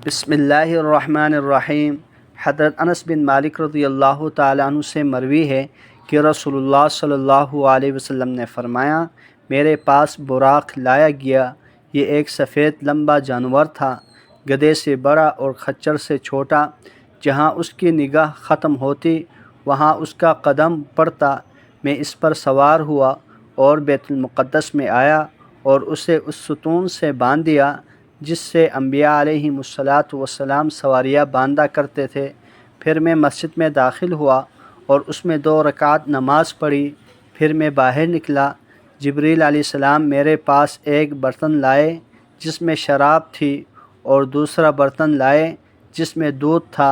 بسم اللہ الرحمن الرحیم۔ حضرت انس بن مالک رضی اللہ تعالیٰ عنہ سے مروی ہے کہ رسول اللہ صلی اللہ علیہ وسلم نے فرمایا، میرے پاس براق لایا گیا۔ یہ ایک سفید لمبا جانور تھا، گدھے سے بڑا اور خچر سے چھوٹا۔ جہاں اس کی نگاہ ختم ہوتی وہاں اس کا قدم پڑتا۔ میں اس پر سوار ہوا اور بیت المقدس میں آیا اور اسے اس ستون سے باندھ دیا جس سے انبیاء علیہم الصلاۃ والسلام سواریاں باندھا کرتے تھے۔ پھر میں مسجد میں داخل ہوا اور اس میں 2 رکعت نماز پڑھی۔ پھر میں باہر نکلا۔ جبریل علیہ السلام میرے پاس ایک برتن لائے جس میں شراب تھی اور دوسرا برتن لائے جس میں دودھ تھا۔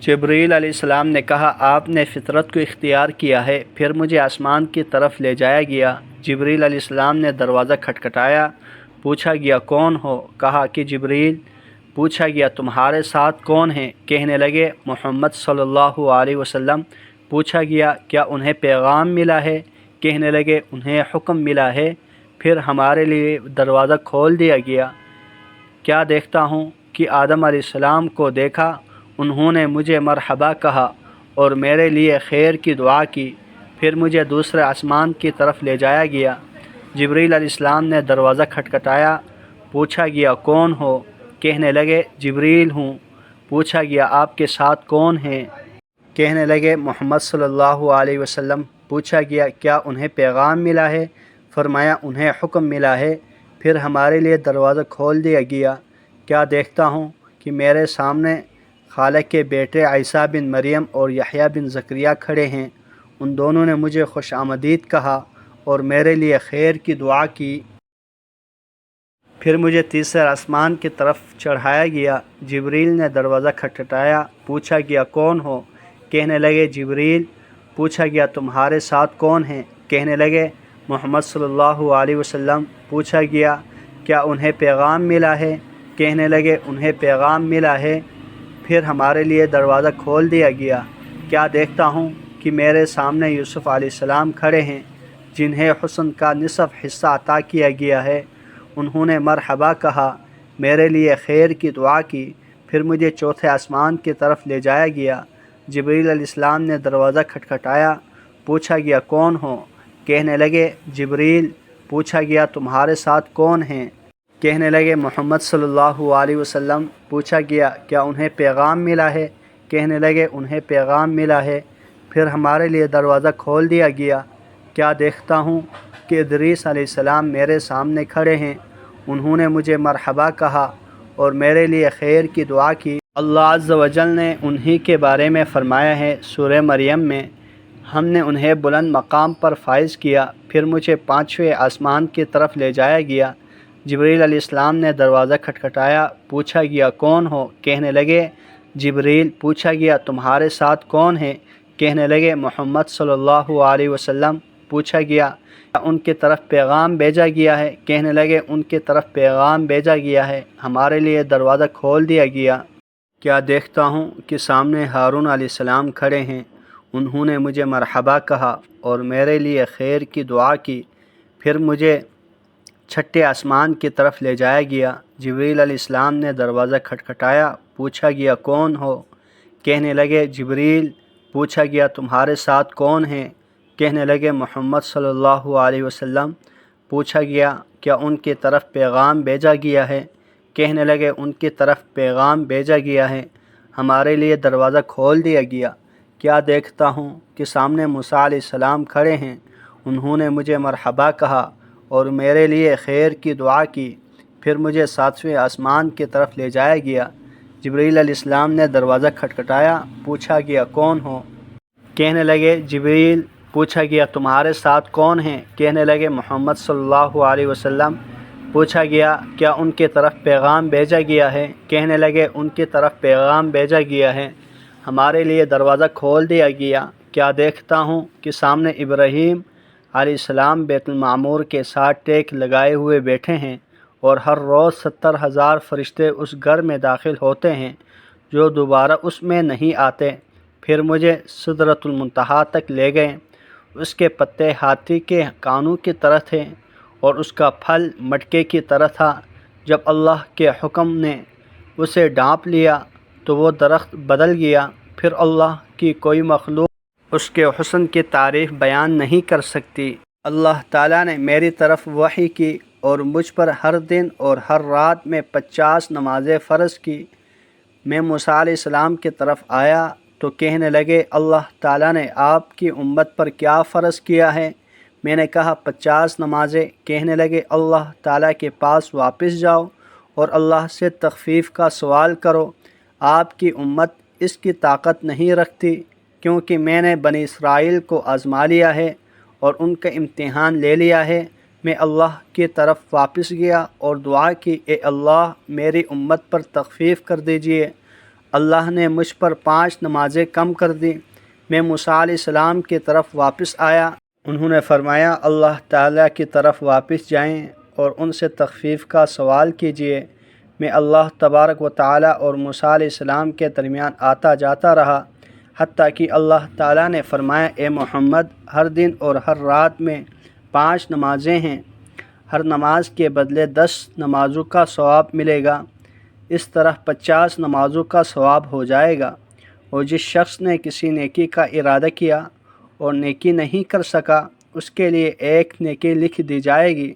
جبریل علیہ السلام نے کہا، آپ نے فطرت کو اختیار کیا ہے۔ پھر مجھے آسمان کی طرف لے جایا گیا۔ جبریل علیہ السلام نے دروازہ کھٹکھٹایا۔ پوچھا گیا، کون ہو؟ کہا کہ جبریل۔ پوچھا گیا، تمہارے ساتھ کون ہیں؟ کہنے لگے، محمد صلی اللہ علیہ وسلم۔ پوچھا گیا، کیا انہیں پیغام ملا ہے؟ کہنے لگے، انہیں حکم ملا ہے۔ پھر ہمارے لیے دروازہ کھول دیا گیا۔ کیا دیکھتا ہوں کہ آدم علیہ السلام کو دیکھا۔ انہوں نے مجھے مرحبا کہا اور میرے لیے خیر کی دعا کی۔ پھر مجھے دوسرے آسمان کی طرف لے جایا گیا۔ جبریل علیہ السلام نے دروازہ کھٹکھٹایا۔ پوچھا گیا، کون ہو؟ کہنے لگے، جبریل ہوں۔ پوچھا گیا، آپ کے ساتھ کون ہیں؟ کہنے لگے، محمد صلی اللہ علیہ وسلم۔ پوچھا گیا، کیا انہیں پیغام ملا ہے؟ فرمایا، انہیں حکم ملا ہے۔ پھر ہمارے لیے دروازہ کھول دیا گیا۔ کیا دیکھتا ہوں کہ میرے سامنے خالق کے بیٹے عیسیٰ بن مریم اور یحییٰ بن زکریہ کھڑے ہیں۔ ان دونوں نے مجھے خوش آمدید کہا اور میرے لیے خیر کی دعا کی۔ پھر مجھے تیسرے آسمان کی طرف چڑھایا گیا۔ جبریل نے دروازہ کھٹکھٹایا۔ پوچھا گیا، کون ہو؟ کہنے لگے، جبریل۔ پوچھا گیا، تمہارے ساتھ کون ہیں؟ کہنے لگے، محمد صلی اللہ علیہ وسلم۔ پوچھا گیا، کیا انہیں پیغام ملا ہے؟ کہنے لگے، انہیں پیغام ملا ہے۔ پھر ہمارے لیے دروازہ کھول دیا گیا۔ کیا دیکھتا ہوں کہ میرے سامنے یوسف علیہ السلام کھڑے ہیں، جنہیں حسن کا نصف حصہ عطا کیا گیا ہے۔ انہوں نے مرحبا کہا، میرے لیے خیر کی دعا کی۔ پھر مجھے چوتھے آسمان کی طرف لے جایا گیا۔ جبریل علیہ السلام نے دروازہ کھٹکھٹایا۔ پوچھا گیا، کون ہو؟ کہنے لگے، جبریل۔ پوچھا گیا، تمہارے ساتھ کون ہیں؟ کہنے لگے، محمد صلی اللہ علیہ وسلم۔ پوچھا گیا، کیا انہیں پیغام ملا ہے؟ کہنے لگے، انہیں پیغام ملا ہے۔ پھر ہمارے لیے دروازہ کھول دیا گیا۔ کیا دیکھتا ہوں کہ ادریس علیہ السلام میرے سامنے کھڑے ہیں۔ انہوں نے مجھے مرحبا کہا اور میرے لیے خیر کی دعا کی۔ اللہ عز و جل نے انہی کے بارے میں فرمایا ہے سورہ مریم میں، ہم نے انہیں بلند مقام پر فائز کیا۔ پھر مجھے 5ویں آسمان کی طرف لے جایا گیا۔ جبریل علیہ السلام نے دروازہ کھٹکھٹایا۔ پوچھا گیا، کون ہو؟ کہنے لگے، جبریل۔ پوچھا گیا، تمہارے ساتھ کون ہیں؟ کہنے لگے، محمد صلی اللہ علیہ وسلم۔ پوچھا گیا، کیا ان کی طرف پیغام بھیجا گیا ہے؟ کہنے لگے، ان کی طرف پیغام بھیجا گیا ہے۔ ہمارے لیے دروازہ کھول دیا گیا۔ کیا دیکھتا ہوں کہ سامنے ہارون علیہ السلام کھڑے ہیں۔ انہوں نے مجھے مرحبا کہا اور میرے لیے خیر کی دعا کی۔ پھر مجھے 6 آسمان کی طرف لے جایا گیا۔ جبریل علیہ السلام نے دروازہ کھٹکھٹایا۔ پوچھا گیا، کون ہو؟ کہنے لگے، جبریل۔ پوچھا گیا، تمہارے ساتھ کون ہیں؟ کہنے لگے، محمد صلی اللہ علیہ وسلم۔ پوچھا گیا، کیا ان کی طرف پیغام بھیجا گیا ہے؟ کہنے لگے، ان کی طرف پیغام بھیجا گیا ہے۔ ہمارے لیے دروازہ کھول دیا گیا۔ کیا دیکھتا ہوں کہ سامنے موسیٰ علیہ السلام کھڑے ہیں۔ انہوں نے مجھے مرحبا کہا اور میرے لیے خیر کی دعا کی۔ پھر مجھے 7ویں آسمان کی طرف لے جایا گیا۔ جبریل علیہ السلام نے دروازہ کھٹکھٹایا۔ پوچھا گیا، کون ہو؟ کہنے لگے، جبریل۔ پوچھا گیا، تمہارے ساتھ کون ہیں؟ کہنے لگے، محمد صلی اللہ علیہ وسلم۔ پوچھا گیا، کیا ان کی طرف پیغام بھیجا گیا ہے؟ کہنے لگے، ان کی طرف پیغام بھیجا گیا ہے۔ ہمارے لیے دروازہ کھول دیا گیا۔ کیا دیکھتا ہوں کہ سامنے ابراہیم علیہ السلام بیت المعمور کے ساتھ ٹیک لگائے ہوئے بیٹھے ہیں اور ہر روز 70,000 فرشتے اس گھر میں داخل ہوتے ہیں جو دوبارہ اس میں نہیں آتے۔ پھر مجھے سدرۃ المنتہا تک لے گئے۔ اس کے پتے ہاتھی کے کانوں کی طرح تھے اور اس کا پھل مٹکے کی طرح تھا۔ جب اللہ کے حکم نے اسے ڈانپ لیا تو وہ درخت بدل گیا۔ پھر اللہ کی کوئی مخلوق اس کے حسن کی تعریف بیان نہیں کر سکتی۔ اللہ تعالیٰ نے میری طرف وحی کی اور مجھ پر ہر دن اور ہر رات میں 50 نمازیں فرض کی۔ میں موسیٰ علیہ السلام کی طرف آیا تو کہنے لگے اللہ تعالیٰ نے آپ کی امت پر کیا فرض کیا ہے؟ میں نے کہا 50 نمازیں۔ کہنے لگے اللہ تعالیٰ کے پاس واپس جاؤ اور اللہ سے تخفیف کا سوال کرو، آپ کی امت اس کی طاقت نہیں رکھتی، کیونکہ میں نے بنی اسرائیل کو آزما لیا ہے اور ان کا امتحان لے لیا ہے۔ میں اللہ کی طرف واپس گیا اور دعا کی، اے اللہ میری امت پر تخفیف کر دیجئے۔ اللہ نے مجھ پر 5 نمازیں کم کر دی۔ میں موسیٰ علیہ السلام کی طرف واپس آیا۔ انہوں نے فرمایا اللہ تعالیٰ کی طرف واپس جائیں اور ان سے تخفیف کا سوال کیجئے۔ میں اللہ تبارک و تعالیٰ اور موسیٰ علیہ السلام کے درمیان آتا جاتا رہا، حتیٰ کہ اللہ تعالیٰ نے فرمایا اے محمد ہر دن اور ہر رات میں 5 نمازیں ہیں، ہر نماز کے بدلے 10 نمازوں کا ثواب ملے گا، اس طرح 50 نمازوں کا ثواب ہو جائے گا۔ اور جس شخص نے کسی نیکی کا ارادہ کیا اور نیکی نہیں کر سکا، اس کے لیے 1 نیکی لکھ دی جائے گی،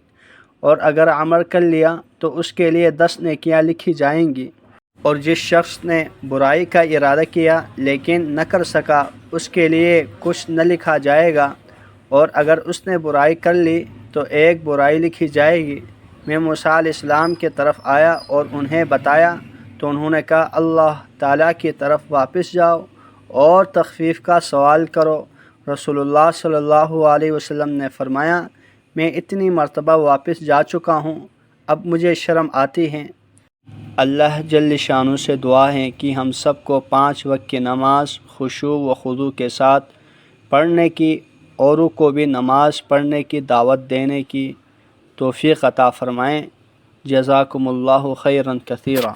اور اگر عمل کر لیا تو اس کے لیے 10 نیکیاں لکھی جائیں گی۔ اور جس شخص نے برائی کا ارادہ کیا لیکن نہ کر سکا، اس کے لیے کچھ نہ لکھا جائے گا، اور اگر اس نے برائی کر لی تو 1 برائی لکھی جائے گی۔ میں موسیٰ علیہ السلام کی طرف آیا اور انہیں بتایا تو انہوں نے کہا اللہ تعالیٰ کی طرف واپس جاؤ اور تخفیف کا سوال کرو۔ رسول اللہ صلی اللہ علیہ وسلم نے فرمایا میں اتنی مرتبہ واپس جا چکا ہوں، اب مجھے شرم آتی ہے۔ اللہ جل شانہ سے دعا ہے کہ ہم سب کو 5 وقت کی نماز خشوع و خضوع کے ساتھ پڑھنے کی، اوروں کو بھی نماز پڑھنے کی دعوت دینے کی توفیق عطا فرمائیں۔ جزاکم اللہ خیرا کثیرا۔